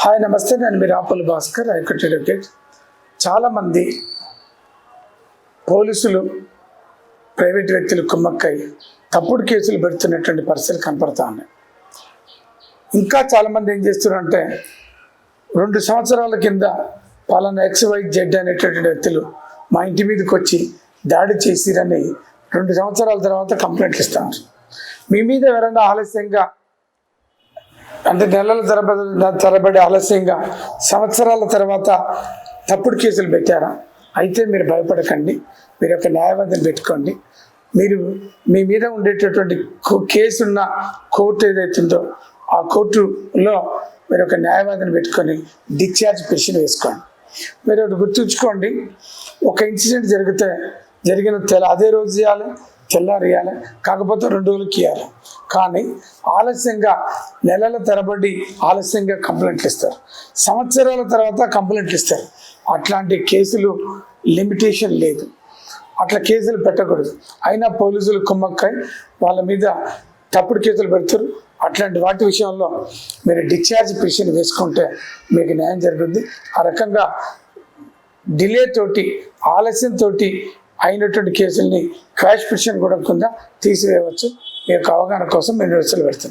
Hi నమస్తే, నేను మీ రాపుల Bhaskar, high court advocate. చాలామంది పోలీసులు ప్రైవేట్ వ్యక్తులు కుమ్మక్కై తప్పుడు కేసులు పెడుతున్నటువంటి పరిస్థితులు కనపడతా ఉన్నాయి. ఇంకా చాలామంది ఏం చేస్తున్నారంటే 2 సంవత్సరాల కింద పలానా XYZ అనేటటువంటి వ్యక్తులు మా ఇంటి మీదకి వచ్చి దాడి చేసిరని 2 సంవత్సరాల తర్వాత కంప్లైంట్లు ఇస్తున్నారు. మీ మీద ఎవరైనా ఆలస్యంగా అంటే నెలల తరబడి ఆలస్యంగా సంవత్సరాల తర్వాత తప్పుడు కేసులు పెట్టారా? అయితే మీరు భయపడకండి, మీరు ఒక న్యాయవాదిని పెట్టుకోండి. మీరు మీ మీద ఉండేటటువంటి కేసున్న కోర్టు ఏదైతుందో ఆ కోర్టులో మీరు ఒక న్యాయవాదిని పెట్టుకొని డిశ్చార్జ్ పిటిషన్ వేసుకోండి. మీరు ఒకటి గుర్తుంచుకోండి, ఒక ఇన్సిడెంట్ జరిగిన అదే రోజు చేయాలి, తెల్లారియాలి, కాకపోతే 2 రోజులకి ఇవ్వాలి. కానీ ఆలస్యంగా నెలల తరబడి ఆలస్యంగా కంప్లైంట్లు ఇస్తారు, సంవత్సరాల తర్వాత కంప్లైంట్లు ఇస్తారు. అట్లాంటి కేసులు లిమిటేషన్ లేదు, అట్లా కేసులు పెట్టకూడదు. అయినా పోలీసులు కుమ్మక్కై వాళ్ళ మీద తప్పుడు కేసులు పెడతారు. అట్లాంటి వాటి విషయంలో మీరు డిశ్చార్జ్ పిటిషన్ వేసుకుంటే మీకు న్యాయం జరుగుతుంది. ఆ రకంగా డిలే తోటి ఆలస్యంతో అయినటువంటి కేసుల్ని క్వాష్ పిటిషన్ కూడా కింద తీసివేయవచ్చు. మీ యొక్క అవగాహన కోసం నేను నోటీసులు పెడుతున్నాను.